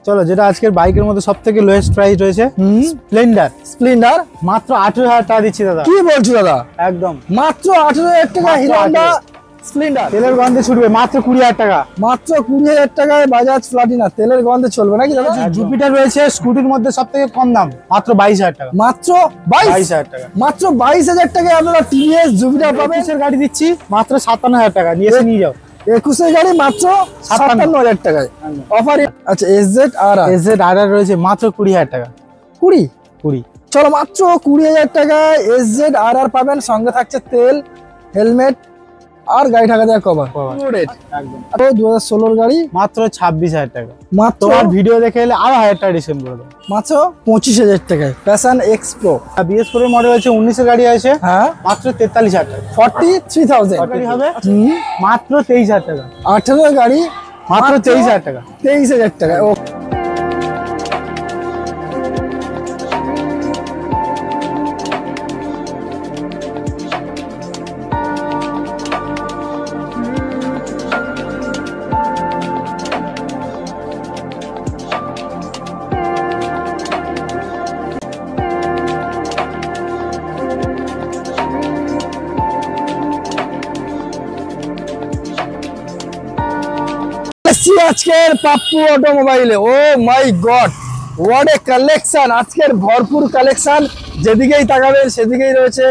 চলো, যেটা আজকের বাইকের মধ্যে সবথেকে লোয়েস্ট প্রাইস রয়েছে, স্প্লেন্ডার মাত্র 18,000 টাকা দিচ্ছি দাদা। কি বলছো দাদা? একদম মাত্র 18,000 টাকা হিরো হোন্ডা স্প্লেন্ডার। তেলের গন্ধে ছুটবে মাত্র 20,000 টাকা। মাত্র 20,000 টাকায় বাজাজ প্লাটিনা, তেলের গন্ধে চলবে নাকি দাদা? জুপিটার রয়েছে স্কুটির মধ্যে সবথেকে কম দাম, মাত্র 22,000 টাকা। মাত্র 22,000 টাকা। মাত্র 22,000 টাকায় আপনারা টিভিএস জুপিটার পাবেন। 21 এর গাড়ি দিচ্ছি মাত্র 57,000 টাকা, নিয়ে যাও। 21 এর গাড়ি মাত্র 57,000 টাকায় অফার। আচ্ছা, এসজেড রয়েছে মাত্র 20,000 টাকা। 20 চলো, মাত্র 20,000 টাকায় এসজেড পাবেন। সঙ্গে থাকছে তেল, হেলমেট আর গাড়ি ঢাকা দেওয়া কভার। একদম 2016 গাড়ি মাত্র 26,000 টাকা। মাত্র তোমার ভিডিও দেখে এলে আরো 1000 টাকা ডিসকাউন্ট করে দেবো। মাত্র 25,000 টাকায় প্যাশন এক্স প্রো। BS4 এর মডেল আছে, 19 এর গাড়ি আছে, হ্যাঁ মাত্র 43,000 টাকা। 43,000 গাড়ি হবে মাত্র 23,000 টাকা। 18 গাড়ি মাত্র 23,000 টাকা। 23,000 টাকা। আজকের পাপ্পু অটোমোবাইলে ও মাই গড, হোয়াট এ কালেকশন! আজকের ভরপুর কালেকশন, যেদিকেই তাকাবেন সেদিকেই রয়েছে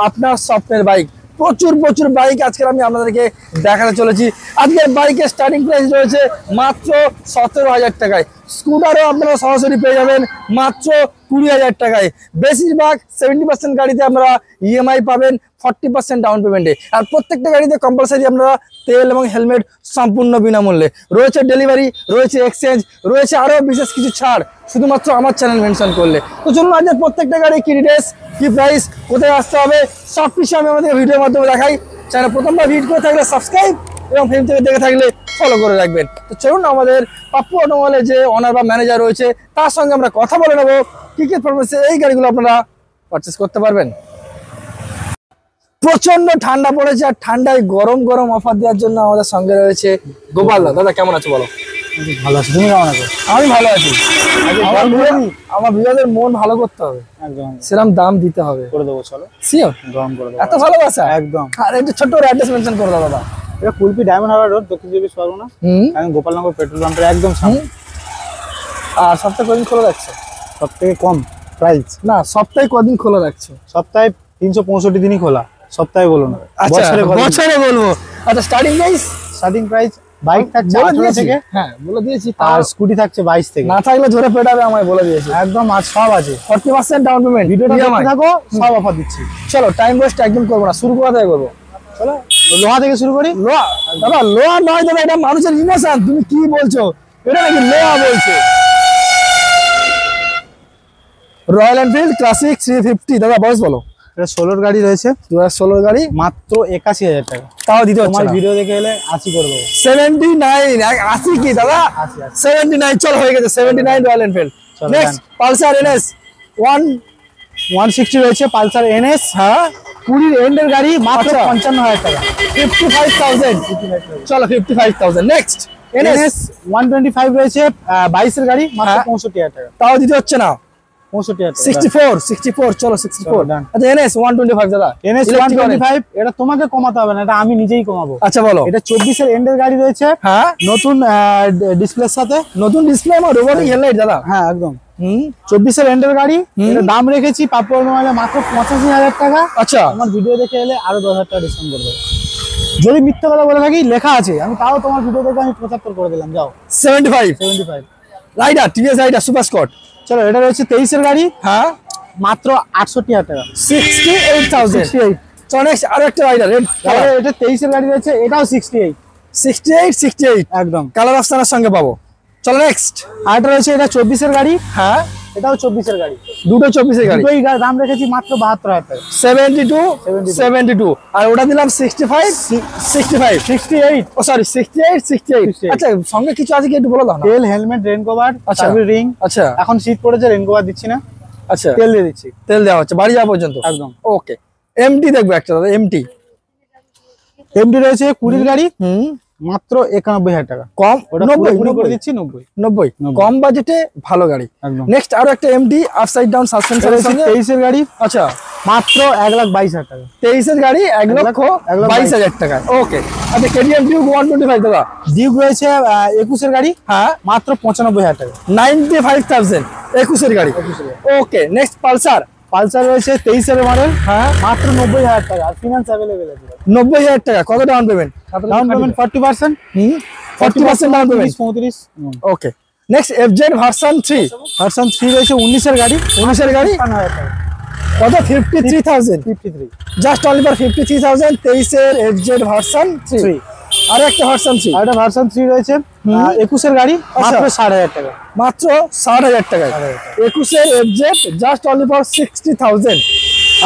আপনার স্বপ্নের বাইক। প্রচুর প্রচুর বাইক আজকে আমি আপনাদেরকে দেখাতে চলেছি। আজকের বাইকের স্টার্টিং প্রাইস রয়েছে মাত্র 17,000 টাকায়। স্কুটারও আপনারা সরাসরি পেয়ে যাবেন মাত্র 20,000 টাকায়। বেশিরভাগ 70% গাড়িতে আপনারা ইএমআই পাবেন 40% ডাউন পেমেন্টে। আর প্রত্যেকটা গাড়িতে কম্পালসারি আপনারা তেল এবং হেলমেট সম্পূর্ণ বিনামূল্যে রয়েছে। ডেলিভারি রয়েছে, এক্সচেঞ্জ রয়েছে, আরও বিশেষ কিছু ছাড় শুধুমাত্র আমার চ্যানেল মেনশন করলে। তো চলুন আজকে প্রত্যেকটা গাড়ি কি ডিটেলস, কি প্রাইস, কোথায় আসতে হবে, সব কিছু আমি আমাদের ভিডিওর মাধ্যমে দেখাই। চ্যানেল প্রথমবার ভিজিট করে থাকলে সাবস্ক্রাইব এবং ফিল্ম থেকে দেখে থাকলে ফলো করে রাখবেন। তো চলুন আমাদের পাপ্পু অটোমোবাইলের যে অনার বা ম্যানেজার রয়েছে তার সঙ্গে আমরা কথা বলে নেবো কি কি পারপাসে এই গাড়িগুলো আপনারা পারচেস করতে পারবেন। প্রচন্ড ঠান্ডা পড়েছে, আর ঠান্ডায় গরম গরম অফার দেওয়ার জন্য আমাদের সঙ্গে রয়েছে গোপাল দা। দাদা কেমন আছো বলো? ভালো আছি, তুমি কেমন আছো? আমি ভালো আছি। আমার ভিউয়ারদের মন ভালো করতে হবে, একদম সেরকম দাম দিতে হবে। করে দেবো, চলো শিওর গরম করে দেবো। এত ভালোবাসা একদম। আর একটু ছোট্ট অ্যাড্রেস মেনশন করে দাও দাদা। এটা কুলপি ডায়মন্ড হারবার রোড, দক্ষিণ 24 পরগনা, আমি গোপালনগর পেট্রোল পাম্পের একদম সামনে। আর সপ্তাহে কদিন খোলা রাখছে? সবথেকে কম প্রাইস না, সপ্তাহে কদিন খোলা রাখছে? সপ্তাহে 365 দিনই খোলা। সপ্তাহে বলো না, বছরে বলবো। আচ্ছা, স্টার্টিং প্রাইস বাইক থাকছে 18 থেকে, হ্যাঁ বলে দিয়েছি, আর স্কুটি থাকছে 22 থেকে। না থাকলে ধরে পেটাবে আমায়, বলে দিয়েছি একদম। আর সব আছে 40% ডাউন পেমেন্ট। ভিডিওটা দেখতে থাকো, সব অফার দিচ্ছি। চলো, টাইম ওয়েস্ট একদম করবো না, শুরু করা থেকে করবো। চলো লোহা থেকে শুরু করি। লোহা? দাদা লোহা নয় দাদা, এটা মানুষের ইমোশন। তুমি কি বলছো? এটা নাকি লোহা বলছে? Royal Enfield classic 350। দাদা বয়স বলো। এটা 16 গাড়ি রয়েছে, 2016 গাড়ি, মাত্র 81,000 টাকা। তাও দিতে হচ্ছে তোমার না। ভিডিও দেখে এলে 80 করে দেবো। 79 80 কি দাদা? 79 চল, হয়ে গেছে 79 royal Enfield. Next Pulsar NS 160 রয়েছে, পালসার এনএস। হ্যাঁ, 20 এন্ডের গাড়ি, মাত্র 55,000 টাকা। 55,000 চলো 55,000। নেক্সট এনএস 125 রয়েছে, 22 এর গাড়ি, মাত্র 65,000 টাকা। তাও দিতে হচ্ছে না। 65,000 টাকা। 64 চলো 64। আচ্ছা, এনএস 125 দাদা। এনএস 125 এটা তোমাকে কমাতে হবে না, এটা আমি নিজেই কমাবো। আচ্ছা বলো। এটা 24 এর এন্ডের গাড়ি রয়েছে, হ্যাঁ, নতুন ডিসপ্লের সাথে। নতুন ডিসপ্লে আমার রোবোটিক হেডলাইট দাদা। হ্যাঁ একদম। 24 এর এন্ডের গাড়ি, এটা দাম রেখেছি পাপ্পু অটোমোবাইলে মাত্র 85,000 টাকা। আচ্ছা, আমার ভিডিও দেখে এলে আরো 10,000 টাকা ডিসকাউন্ট করে দেবো। যদি মিথ্যা কথা বলে থাকি, লেখা আছে, আমি তাও তোমার ভিডিও দেখে আমি 75 করে দিলাম। যাও 75 রাইডার, টিভিএস রাইডার সুপার স্কট। চলো, এটা রয়েছে 23 এর গাড়ি, হ্যাঁ, মাত্র 68,000 টাকা। 68,000। চলো নেক্সট আরো একটা রাইডার। এটা 23 এর গাড়ি রয়েছে, এটাও 68 একদম। কালার অপশনের সঙ্গে পাবো। চলো নেক্সট আর এটা রয়েছে, এটা 24 এর গাড়ি, হ্যাঁ, এটাও 24 এর গাড়ি। দুটো 24 এর গাড়ি, দুটোই দাম রেখেছি মাত্র 72,000 টাকা। 72 আর ওটা দিলাম 68। ও সরি 68। আচ্ছা, সঙ্গে কিছু আছে কি একটু বলে দাও না। তেল, helmet, rain cover, service ring. আচ্ছা, এখন শীত পড়েছে, রেন কভার দিচ্ছি না। আচ্ছা, তেল দিয়ে দিচ্ছি। তেল দেওয়া হচ্ছে বাড়ি যাওয়া পর্যন্ত একদম। ওকে। এমটি দেখবো একটা দাদা, এমটি রয়েছে 20 গাড়ি, মাত্র 91,000 টাকা। কম ওটা 90 পুরোপুরি করে 90 দিচ্ছি 90। 90 কম বাজেটে ভালো গাড়ি। একদম। নেক্সট আরো একটা এমডি আপসাইড ডাউন সাসপেনশনের সঙ্গে 23 এর গাড়ি, আচ্ছা মাত্র 1,22,000 টাকা। 23 এর গাড়ি 1,22,000 টাকা। ওকে, আচ্ছা কেটিএম ডিউক 125 দাদা। ডিউক রয়েছে 21 এর গাড়ি, হ্যাঁ মাত্র 95,000 টাকা। 95,000 21 এর গাড়ি। ওকে, নেক্সট পালসার। পালসার রয়েছে 23 এর মডেল, হ্যাঁ মাত্র 90,000 টাকা। আর ফিনান্স अवेलेबल আছে। 90,000 টাকা। কত down payment? Down payment 40%, 40% down payment. 35। ওকে, নেক্সট এফজেড ভার্সন 3। ভার্সন 3 রয়েছে 19 এর গাড়ি, 19 এর গাড়ি 53,000 টাকা। কত? 53,000। 53। জাস্ট অনলি ফর 53,000 23 এর এফজেড ভার্সন 3। আর একটা ভার্সন 3, আর একটা ভার্সন 3 রয়েছে 21 এর গাড়ি, আচ্ছা। মাত্র 60,000 টাকা। মাত্র 60,000 টাকায় 21 এর এফজেড জাস্ট অনলি ফর 60,000।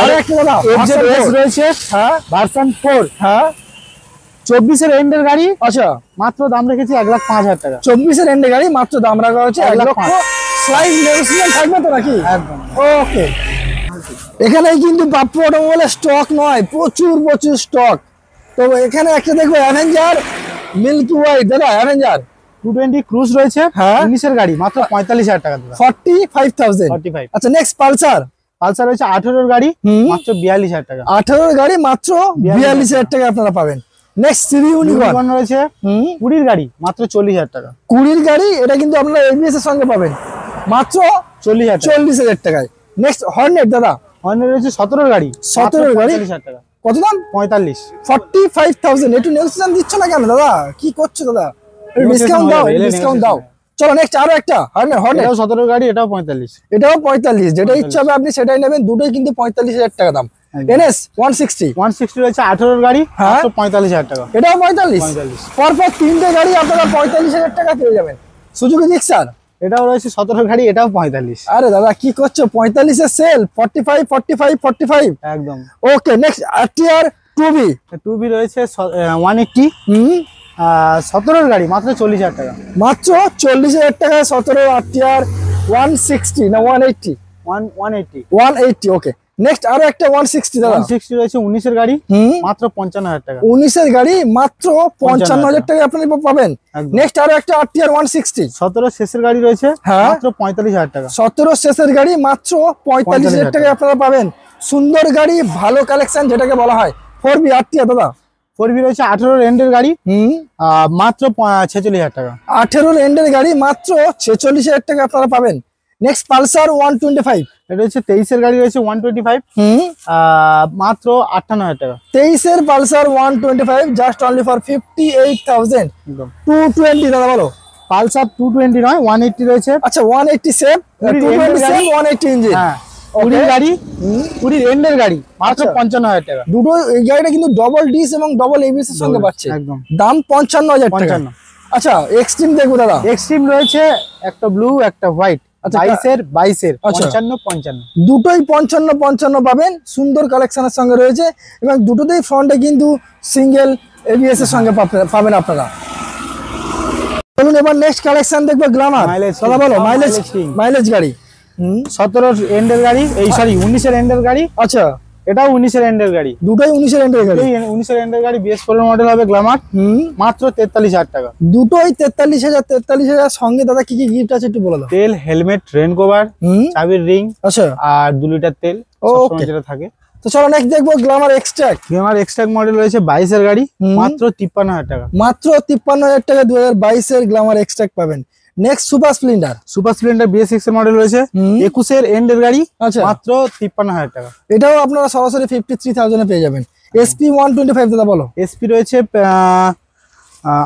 আর একটা দাদা এফজেড ভার্সন এস 4। রয়েছে, হ্যাঁ ভার্সন 4, হ্যাঁ 24 এর এন্ডের গাড়ি, আচ্ছা মাত্র দাম রেখেছি 1,05,000 টাকা। 24 এর এন্ডে গাড়ি, মাত্র দাম রাখা হচ্ছে 1 লক্ষ। 1,05,000 স্লাইড নেগোসিয়েশন থাকবে তো নাকি? একদম। ওকে, এখানে কিন্তু পাপ্পু অটোমোবাইলের স্টক নয়, প্রচুর স্টক। তো এখানে একটা দেখবো অ্যাভেঞ্জার মিল্কি হোয়াইট দাদা, অ্যাভেঞ্জার 220 ক্রুজ রয়েছে, হ্যাঁ। 19 এর গাড়ি, মাত্র 45,000 টাকা দাদা। 45,000। 45। আচ্ছা নেক্সট পালসার। পালসার রয়েছে 18 এর গাড়ি, হুম। মাত্র 42,000 টাকা। 18 এর গাড়ি মাত্র 42,000 টাকা আপনারা পাবেন। নেক্সট সিরি ইউনিকর্ন ইউনিকর্ন রয়েছে 20 এর গাড়ি, মাত্র 40,000 টাকা। 20 এর গাড়ি, এটা কিন্তু আপনারা এবিএস এর সঙ্গে পাবেন মাত্র 40,000 টাকা। 40,000 টাকায়। নেক্সট হর্নেট দাদা, হর্নের রয়েছে 17 এর গাড়ি, 17 এর গাড়ি? 45,000 টাকা। কত দাম? 45। 45,000। একটু নেগোসিয়েশন দিচ্ছ না কেন দাদা? কি করছো দাদা? ডিসকাউন্ট দাও, হয়ে যাবে, ডিসকাউন্ট দাও। negotiation চলো নেক্সট আরো একটা হর্নেট। এটাও 17 এর গাড়ি, এটাও 45। এটাও 45। যেটা ইচ্ছা হবে আপনি সেটাই নেবেন, দুটোই কিন্তু 45,000 টাকা দাম। একদম। এনএস 160 160 রয়েছে 18 এর গাড়ি, হ্যাঁ। মাত্র 45,000 টাকা। এটাও 45। 45। পরপর তিনটে গাড়ি আপনারা 45,000 টাকা পেয়ে যাবেন। সুজুকি জিক্সার এটাও রয়েছে 17 এর গাড়ি, এটাও 45। আরে দাদা কি করছো? 45 এর সেল, 45 45 45। একদম। ওকে, নেক্সট আরটিআর 2B। 2B রয়েছে 180, 17 এর গাড়ি, মাত্র 40,000 টাকা। মাত্র 40,000 টাকা 17 আরটিআর 160 না 180? 180। 180। ওকে, নেক্সট আরো একটা 160 দাদা। 160 রয়েছে 19 এর গাড়ি, মাত্র 55,000 টাকা। 19 এর গাড়ি মাত্র 55,000 টাকা আপনি পাবেন। একদম। নেক্সট আরো একটা আরটিআর 160। 17 শেষের গাড়ি রয়েছে, হ্যাঁ। মাত্র 45,000 টাকা। 17 শেষের গাড়ি মাত্র 45,000 টাকা আপনারা পাবেন। সুন্দর গাড়ি, ভালো কালেকশন যেটাকে বলা হয়। 4B আরটিআর দাদা। 4B রয়েছে 18 এর এন্ডের গাড়ি, মাত্র 46,000 টাকা। 18 এন্ডের গাড়ি মাত্র 46,000 টাকা আপনারা পাবেন। Next Pulsar 125। এটা হচ্ছে 23 এর গাড়ি রয়েছে 125, মাত্র 58,000 টাকা। 23 এর পালসার 125 জাস্ট অনলি ফর 58,000। একদম। 220 দাদা বলো। পালসার 220 নয়, 180 রয়েছে। আচ্ছা 180 সেম, 220 সেম, 180 ইঞ্জিন। হ্যাঁ, 20 এর গাড়ি, 20 এন্ডের গাড়ি, মাত্র আচ্ছা। 55,000 টাকা। দুটো এই গাড়িটা কিন্তু ডবল ডিস এবং ডবল এবিএস এর সঙ্গে পাচ্ছে। একদম। দাম 55,000 টাকা। 55। আচ্ছা এক্সট্রিম দেখবো দাদা। এক্সট্রিম রয়েছে একটা ব্লু, একটা হোয়াইট। আচ্ছা, 22 এর আচ্ছা। 55। দুটোই 55 পাবেন। সুন্দর কালেকশনের সঙ্গে রয়েছে এবং দুটোতেই ফ্রন্টে কিন্তু সিঙ্গেল এবিএস এর সঙ্গে পাবেন আপনারা। চলুন এবার নেক্সট কালেকশন দেখবো গ্ল্যামার। Mileage দাদা বলো king, mileage mileage king। Mileage গাড়ি। 17 এন্ডের গাড়ি, এই সরি 19 এর এন্ডের গাড়ি, আচ্ছা এটাও 19 এর এন্ডের গাড়ি। দুটোই 19 এর এন্ডের গাড়ি। এই 19 এর এন্ডের গাড়ি, BS4 মডেল হবে, গ্ল্যামার, মাত্র 43,000 টাকা। দুটোই 43,000 সঙ্গে দাদা কি কি গিফট আছে একটু বলে দাও। তেল, হেলমেট, রেন কভার, চাবির রিং, আচ্ছা আর 2 লিটার তেল, Okay. সবসময় যেটা থাকে। তো চলো নেক্সট দেখবো Glamour extract. Glamour extract model রয়েছে 22 এর গাড়ি, মাত্র 53,000 টাকা। মাত্র 53,000 টাকা 2022 এর গ্ল্যামার এক্সট্রাক্ট পাবেন। Next super Splendor. Super Splendor BS6 এর মডেল রয়েছে, 21 এর এন্ডের গাড়ি, আচ্ছা মাত্র 53,000 টাকা। এটাও আপনারা সরাসরি 53,000 এ পেয়ে যাবেন। SP 125 দাদা বলো। এসপি রয়েছে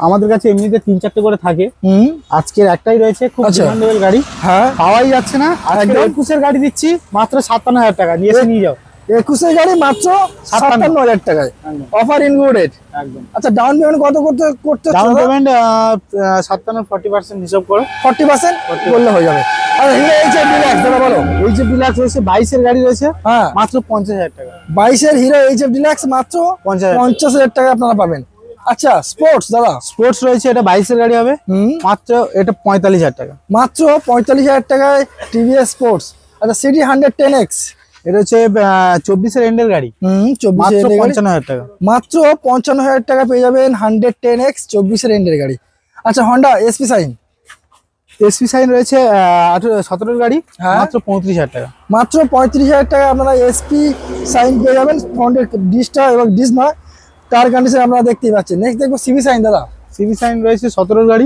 আমাদের কাছে এমনিতে 3-4টে করে থাকে, আজকের একটাই রয়েছে, খুব আচ্ছা। ডিমান্ডেবল গাড়ি, হ্যাঁ পাওয়াই যাচ্ছে না। আজকে একদম। 21 এর গাড়ি দিচ্ছি মাত্র 57,000 টাকা, নিয়ে এসে নিয়ে যাও। 21 এর গাড়ি মাত্র 57,000 টাকায়, একদম। Offer included. একদম। আচ্ছা ডাউন পেমেন্ট কত করতে ডাউন পেমেন্ট 57-40% হিসাব করো, 40% করলে হয়ে যাবে। আর হিরো এইচএফ ডিলাক্স দাদা বলো। এই যে ডিলাক্স রয়েছে 22 এর গাড়ি রয়েছে, হ্যাঁ মাত্র 50,000 টাকা। 22 এর হিরো এইচএফ ডিলাক্স মাত্র 50,000 টাকা আপনারা পাবেন। আচ্ছা স্পোর্টস দাদা। স্পোর্টস রয়েছে, এটা 22 এর গাড়ি হবে, মাত্র এটা 45,000 টাকা। মাত্র 45,000 টাকায় টিভিএস স্পোর্টস। আচ্ছা সিটি 110X এটা হচ্ছে 24-এর এন্ডের গাড়ি, 24 মাত্র এর গাড়ি 55,000 টাকা। মাত্র 55,000 টাকা পেয়ে যাবেন 110X 24 এর গাড়ি। আচ্ছা Honda SP shine, SP shine রয়েছে 17-এর গাড়ি, হ্যাঁ। মাত্র 35,000 টাকা। মাত্র 35,000 টাকা আপনারা এসপি সাইন পেয়ে যাবেন। ফ্রন্টের ডিসটা এবং ডিস নয়, টায়ার কন্ডিশন আপনারা দেখতেই পাচ্ছেন। নেক্সট দেখবো সিবি সাইন দাদা। সিবি সাইন রয়েছে 17-এর গাড়ি,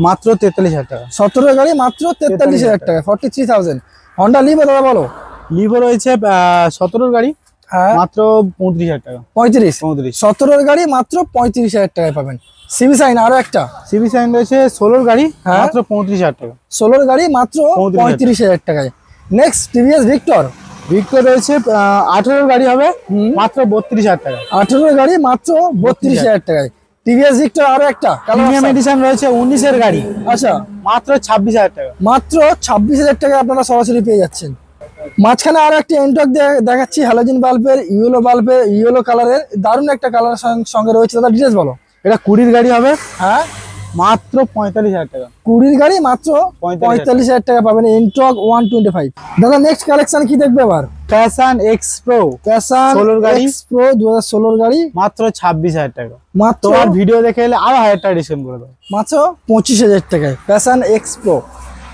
মাত্র 43,000 টাকা। 17 গাড়ি মাত্র 43,000 টাকা, 43,000। হন্ডা লিভো দাদা বলো। লিভো রয়েছে 17-এর গাড়ি, হ্যাঁ মাত্র 35,000 টাকা। 35 17 গাড়ি মাত্র 35,000 টাকায় পাবেন। সিবি সাইন আরো একটা সিবি সাইন রয়েছে 16-এর গাড়ি, হ্যাঁ। মাত্র 35,000 টাকা। 16 গাড়ি মাত্র 35,000 টাকায়। নেক্সট টিভিএস ভিক্টর, ভিক্টর রয়েছে 18-এর গাড়ি হবে, মাত্র 32,000 টাকা। 18 গাড়ি মাত্র 32,000 টাকায়। টিভিএস ভিক্টর আরো একটা প্রিমিয়াম এডিশন রয়েছে 19-এর গাড়ি, আচ্ছা মাত্র 26,000 টাকা। মাত্র 26,000 টাকা আপনারা সরাসরি পেয়ে যাচ্ছেন। মাঝখানে আরো একটা এন্টক দেখাচ্ছি হ্যালোজেন বাল্বের, ইয়েলো কালারের, দারুণ একটা কালার সঙ্গে রয়েছে দাদা। ডিটেলস বলো। এটা 20-এর গাড়ি হবে, হ্যাঁ মাত্র 45,000 টাকা। 20 গাড়ি মাত্র 45,000 টাকা পাবেন। এন্টক 125 দাদা। নেক্সট কালেকশন কি দেখবে আবার? প্যাশন এক্স প্রো, প্যাশন 16 গাড়ি, এক্স প্রো 2016 গাড়ি, মাত্র 26,000 টাকা। মাত্র তোমার ভিডিও দেখে এলে আরো 1000 টাকা ডিসকাউন্ট করে দেবো। মাত্র 25,000 টাকায় প্যাশন এক্স প্রো।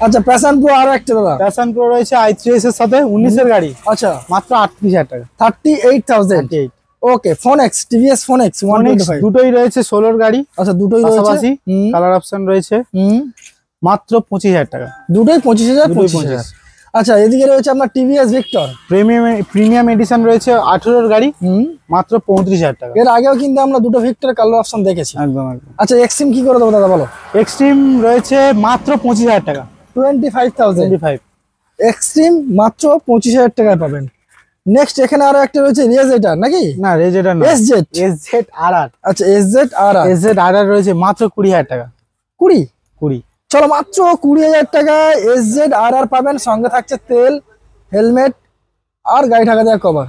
আচ্ছা প্যাশন প্রো আরো একটা দাদা। প্যাশন প্রো রয়েছে i3s এর সাথে 19-এর গাড়ি, আচ্ছা মাত্র 38,000 টাকা। 38,000। 38 okay Phoenix, TVS Phoenix 125। দুটোই রয়েছে 16-এর গাড়ি, আচ্ছা দুটোই পাশাপাশি রয়েছে। কালার অপশন রয়েছে, মাত্র 25,000 টাকা। দুটোই 25,000 দুটোই 25,000। আচ্ছা এদিকে রয়েছে আপনার টিভিএস ভিক্টর প্রিমিয়াম এডিশন রয়েছে 18-এর গাড়ি, মাত্র 35,000 টাকা। এর আগেও কিন্তু আমরা দুটো ভিক্টর কালার অপশন দেখেছি। একদম একদম। আচ্ছা এক্সট্রিম কি করে দেবো দাদা বলো। এক্সট্রিম রয়েছে মাত্র 25,000 টাকা। 25,000 25 এক্সট্রিম মাত্র 25,000 টাকায় পাবেন। নেক্সট এখানে আরো একটা রয়েছে রেজেটার নাকি? না রেজেটার না, এসজেড। SZ RR. আচ্ছা এসজেড আর এসজেড আরআর রয়েছে মাত্র 20,000 টাকা। 20 চলো মাত্র 20,000 টাকায় এসজেড আর পাবেন। সঙ্গে থাকছে তেল, হেলমেট আর গাড়ি ঢাকা দেওয়ার কভার।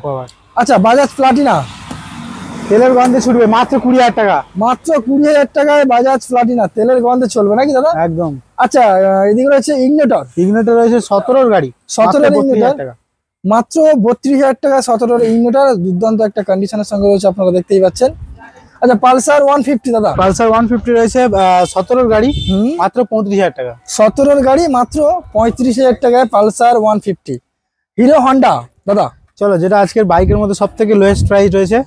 আচ্ছা বাজাজ প্লাটিনা, তেলের গন্ধে ছুটবে, মাত্র 20,000 টাকা। মাত্র 20,000 টাকায় বাজাজ প্লাটিনা তেলের গন্ধে চলবে নাকি দাদা? একদম। আচ্ছা এদিকে রয়েছে ইগনিটর রয়েছে 17-এর গাড়ি, 17-এর মাত্র 32,000 ইগনিটর, টাকা। মাত্র 32,000 টাকা 17-এর ইগনিটর। দুর্দান্ত একটা কন্ডিশনের সঙ্গে রয়েছে, আপনারা দেখতেই পাচ্ছেন। আচ্ছা পালসার 150 দাদা। পালসার 150 রয়েছে 17-এর গাড়ি, মাত্র 35,000 টাকা। 17-এর গাড়ি মাত্র 35,000 টাকায় পালসার 150। হিরো হন্ডা দাদা। চলো যেটা আজকের বাইকের মধ্যে সব থেকে লোয়েস্ট প্রাইস রয়েছে,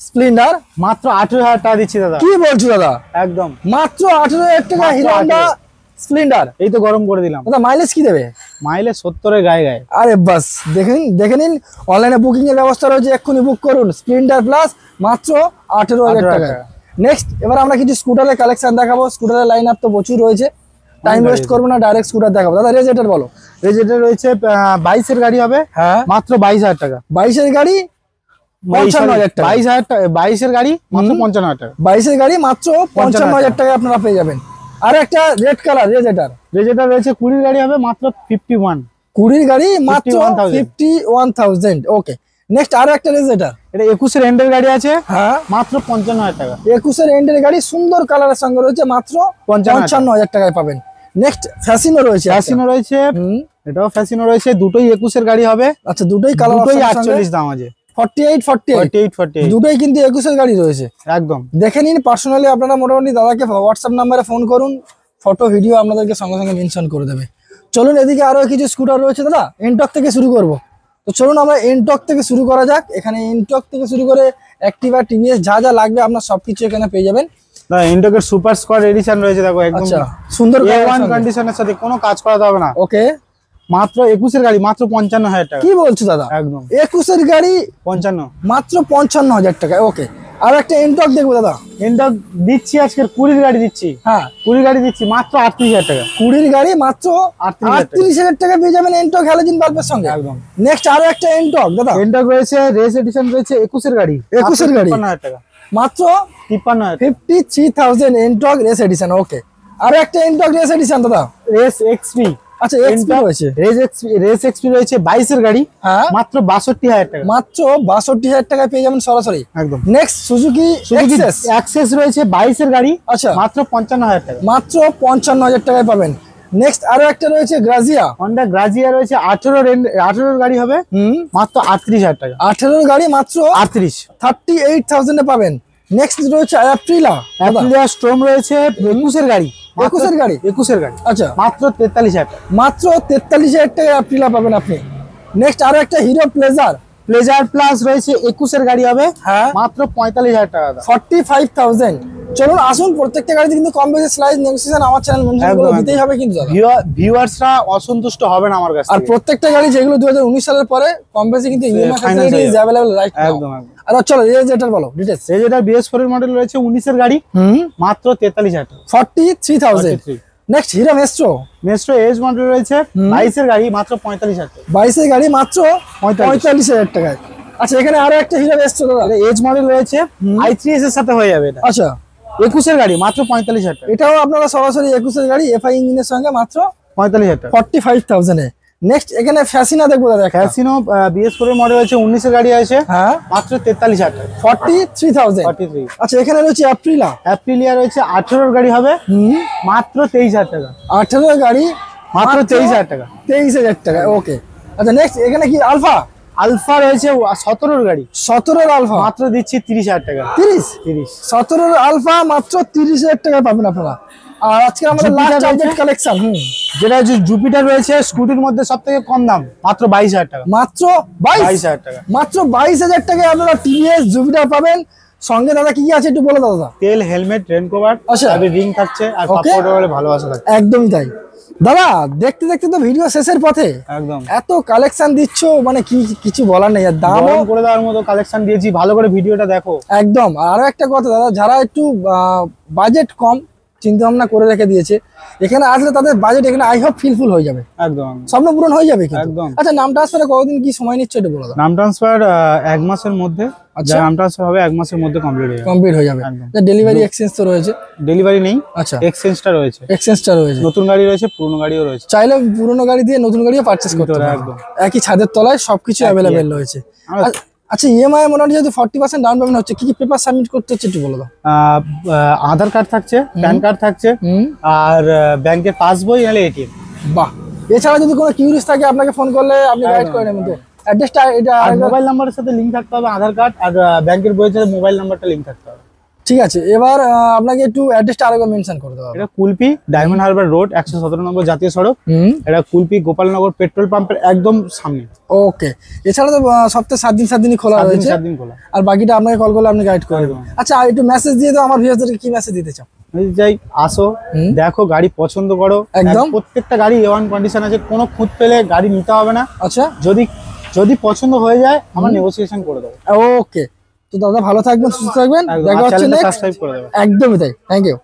স্প্লেন্ডার মাত্র 18,000 টাকা দিচ্ছি দাদা। কি বলছো দাদা? একদম মাত্র 18,000 টাকা হিরো হন্ডা স্প্লেন্ডার। এই তো গরম করে দিলাম। দাদা মাইলেজ কি দেবে? মাইলেজ 70-এর গায়ে গায়ে। আরে বাস দেখে নিন, অনলাইনে বুকিং এর ব্যবস্থা রয়েছে, এক্ষুনি বুক করুন। স্প্লেন্ডার প্লাস মাত্র 18,000 টাকা। নেক্সট এবার আমরা কিছু স্কুটারের কালেকশন দেখাবো। স্কুটারের লাইন আপ তো প্রচুর রয়েছে, টাইম ওয়েস্ট করবো না, ডাইরেক্ট স্কুটার দেখাবো। দাদা রেজেটার বলো। রেজেটার রয়েছে 22-এর গাড়ি হবে, হ্যাঁ মাত্র 22,000 টাকা। 22-এর গাড়ি 55,000 টাকা। 22,000 টাকা। 22-এর গাড়ি মাত্র 55,000 টাকা। 22-এর গাড়ি মাত্র 55,000 টাকা আপনারা পেয়ে যাবেন। আর একটা রেড কালার রেজেটার রয়েছে 20-এর গাড়ি হবে, মাত্র 51। 20-এর গাড়ি মাত্র 51,000। 51,000। ওকে নেক্সট আরো একটা রেজেটার, এটা 21-এর এন্ডের গাড়ি আছে, হ্যাঁ মাত্র 55,000 টাকা। 21-এর এন্ডের গাড়ি সুন্দর কালারের সঙ্গে রয়েছে, মাত্র 55,000 টাকায় পাবেন। নেক্সট ফ্যাসিনো রয়েছে, এটাও ফ্যাসিনো রয়েছে, দুটোই 21-এর গাড়ি হবে। আচ্ছা দুটোই কালার, দুটোই 48 দাম আছে। 48 দুটোই কিন্তু 21-এর গাড়ি রয়েছে। একদম দেখে নিন পার্সোনালি, আপনারা মোটামুটি দাদাকে হোয়াটসঅ্যাপ নাম্বারে ফোন করুন, ফটো ভিডিও আপনাদেরকে সঙ্গে সঙ্গে মেনশন করে দেবে। চলুন এদিকে আরো কিছু স্কুটার রয়েছে দাদা, এনটক থেকে শুরু করব। তো চলুন আমরা এনটক থেকে শুরু করা যাক। এখানে এনটক থেকে শুরু করে অ্যাক্টিভা, টিভিএস যা যা লাগবে আপনার সবকিছু এখানে পেয়ে যাবেন। না এনটকের সুপার স্কোয়াড এডিশন রয়েছে, দেখো একদম সুন্দর A1 কন্ডিশনের সাথে, কোনো কাজ করাতে হবে না। ওকে মাত্র 21-এর গাড়ি, মাত্র 55,000 টাকা। কি বলছো দাদা? একদম 21-এর গাড়ি 55, মাত্র 55,000 টাকা। ওকে আর একটা এনটক দেখবো দাদা। এনটক দিচ্ছি আজকের 20-এর গাড়ি দিচ্ছি, হ্যাঁ 20 গাড়ি দিচ্ছি মাত্র 38,000 টাকা। 20-এর গাড়ি মাত্র 38,000 টাকা পেয়ে যাবেন এনটক হ্যালোজেন বাল্বের সঙ্গে। একদম। নেক্সট আরো একটা এনটক দাদা। এনটক রয়েছে রেস এডিশন রয়েছে 21-এর গাড়ি, 21-এর গাড়ি 55,000 টাকা। মাত্র 53,000, 53,000 এনটক রেস এডিশন। ওকে আর একটা এনটক রেস এডিশন দাদা। Race XP. আচ্ছা এক্সপি রয়েছে, রেস এক্সপি রয়েছে 22-এর গাড়ি, হ্যাঁ মাত্র 62,000 টাকা। মাত্র 62,000 টাকায় পেয়ে যাবেন সরাসরি। একদম। নেক্সট সুজুকি অ্যাক্সেস রয়েছে 22-এর গাড়ি, আচ্ছা মাত্র 55,000 টাকা। মাত্র 55,000 টাকায় পাবেন। নেক্সট আরো একটা রয়েছে গ্রাজিয়া। হন্ডা গ্রাজিয়া রয়েছে 18 গাড়ি হবে মাত্র 38,000 টাকা। 18 গাড়ি মাত্র 38, 38,000 এ পাবেন। নেক্সট রয়েছে অ্যাপ্রিলা। অ্যাপ্রিলিয়া স্টর্ম রয়েছে 21 গাড়ি। 21 গাড়ি। 21 গাড়ি, আচ্ছা, মাত্র 43,000 টাকা। মাত্র 43,000 টাকা অ্যাপ্রিলা পাবেন আপনি। নেক্সট আরো একটা হিরো প্লেজার। প্লেজার প্লাস রয়েছে 21 গাড়ি হবে, হ্যাঁ, মাত্র 45,000 টাকা দাম। 45,000। চলুন আসুন, প্রত্যেকটা গাড়িতে কিন্তু কম বেশি স্লাইড নেগোসিয়েশন আমার চ্যানেল মেনশন করে দিতেই হবে কিন্তু দাদা। ভিউয়ার্সরা অসন্তুষ্ট হবে না আমার কাছে। আর প্রত্যেকটা গাড়ি যেগুলো 2019 সালের পরে কম বেশি কিন্তু EMI facility is available right now. একদম একদম। আর চলো রেজেটার বলো ডিটেইলস। রেজেটার BS4 এর মডেল রয়েছে 19 এর গাড়ি, মাত্র 43,000 টাকা। 43,000। Next Hero Maestro. Maestro edge model রয়েছে 22 এর গাড়ি, মাত্র 45,000 টাকা। 22 এর গাড়ি মাত্র 45,000 টাকায়। আচ্ছা, এখানে আরো একটা হিরো মেস্ট্রো দাদা, এজ মডেল রয়েছে i3s এর সাথে হয়ে যাবে এটা। আচ্ছা, 21 এর গাড়ি, মাত্র 45,000 টাকা। এটাও আপনারা সরাসরি 21 এর গাড়ি এফআই ইঞ্জিনের সঙ্গে মাত্র 45,000 টাকা। 45,000 এ। নেক্সট এখানে ফ্যাসিনা দেখবো দাদা। ক্যাসিনো BS4 এর মডেল রয়েছে 19 এর গাড়ি আছে, হ্যাঁ, মাত্র 43,000 টাকা। 43,000। 43। আচ্ছা, এখানে রয়েছে অ্যাপ্রিলা। অ্যাপ্রিলিয়া রয়েছে 18 এর গাড়ি হবে, মাত্র 23,000 টাকা। 18 এর গাড়ি মাত্র 23,000 টাকা। 23,000 টাকা। ওকে। আচ্ছা, নেক্সট এখানে কি আলফা। আলফা রয়েছে 17 এর গাড়ি, 17 এর আলফা মাত্র দিচ্ছি 30,000 টাকা। 30। 30। 17 এর আলফা মাত্র 30,000 টাকায় পাবেন আপনারা। আর আজকে আমাদের জুপিটার লাস্ট আপডেট রয়েছে। কালেকশন। যেটা হচ্ছে জুপিটার রয়েছে স্কুটির মধ্যে সবথেকে কম দাম, মাত্র 22,000 টাকা। মাত্র 22। 22,000 টাকা। মাত্র 22,000 টাকায় আপনারা টিভিএস জুপিটার পাবেন। সঙ্গে দাদা কি কি আছে একটু বলে দাও দাদা। তেল, হেলমেট, রেন কভার, আচ্ছা। আর রিং থাকছে, আর Okay. পাপড় বলে ভালোবাসা থাকছে। একদমই তাই দাদা। দেখতে দেখতে তো ভিডিও শেষের পথে। একদম এত কালেকশন দিচ্ছ, মানে কি কিছু বলার নেই। আর দামও গরম করে দেওয়ার মতো কালেকশন দিয়েছি, ভালো করে ভিডিওটা দেখো। একদম। আরো একটা কথা দাদা, যারা একটু বাজেট কম চিন্তা ভাবনা করে রেখে দিয়েছে, এখানে আসলে তাদের বাজেট এখানে আই হোপ ফিলফুল হয়ে যাবে, একদম স্বপ্ন পূরণ হয়ে যাবে কিন্তু। একদম। আচ্ছা, নাম ট্রান্সফারে কতদিন কি সময় নিচ্ছে একটু বলে দাও। নাম ট্রান্সফার 1 মাসের মধ্যে। আচ্ছা। নাম ট্রান্সফার হবে 1 মাসের মধ্যে কমপ্লিট হয়ে যাবে। কমপ্লিট হয়ে যাবে। একদম। ডেলিভারি এক্সচেঞ্জ তো রয়েছে। ডেলিভারি নেই, আচ্ছা, এক্সচেঞ্জটা রয়েছে। এক্সচেঞ্জটা রয়েছে। নতুন গাড়ি রয়েছে, পুরনো গাড়িও রয়েছে। চাইলে পুরোনো গাড়ি দিয়ে নতুন গাড়িও পারচেস করতে ভিতরে পারবে। একদম। একই ছাদের তলায় সবকিছু অ্যাভেলেবেল রয়েছে। আচ্ছা, ইএমআই মোটামুটি যেহেতু 40% ডাউন পেমেন্ট হচ্ছে, কি কি পেপার সাবমিট করতে হচ্ছে একটু বলে দাও। আধার কার্ড থাকছে, প্যান কার্ড থাকছে, আর ব্যাংকের পাসবই নাহলে এটিএম। বাহ। এছাড়া যদি কোনো কিউরিস থাকে আপনাকে ফোন করলে আপনি গাইড করে নেবেন। তো অ্যাড্রেসটা এটা আর মোবাইল নাম্বারের সাথে লিংক থাকতে হবে আধার কার্ড, আর ব্যাংকের বইয়ের সাথে মোবাইল নাম্বারটা লিংক থাকতে হবে। ঠিক আছে। এবার আপনাকে একটু অ্যাড্রেসটা আরেকবার মেনশন করে দেওয়া হবে। এটা কুলপি ডায়মন্ড হারবার রোড 117 নম্বর জাতীয় সড়ক। এটা কুলপি গোপালনগর পেট্রোল পাম্পের একদম সামনে। ওকে। এছাড়া তো সপ্তাহে 7 দিন 7 দিনই খোলা রয়েছে, 7 দিন খোলা। আর বাকিটা আপনাকে কল করলে আপনি গাইড করে দেবেন। আচ্ছা, আর একটু মেসেজ দিয়ে দাও আমার ভিউয়ারদেরকে, কি মেসেজ দিতে চাও। আমি যাই, আসো, দেখো, গাড়ি পছন্দ করো। একদম। প্রত্যেকটা গাড়ি A1 কন্ডিশন আছে, কোনো খুঁত পেলে গাড়ি নিতে হবে না। আচ্ছা, যদি পছন্দ হয়ে যায় আমরা নেগোসিয়েশন করে দেবো। ওকে। তো দাদা ভালো থাকবেন, সুস্থ থাকবেন। একদম। দেখা আর হচ্ছে চ্যানেলটা নেক্সট। সাবস্ক্রাইব করে দেবেন। একদমই তাই। Thank you.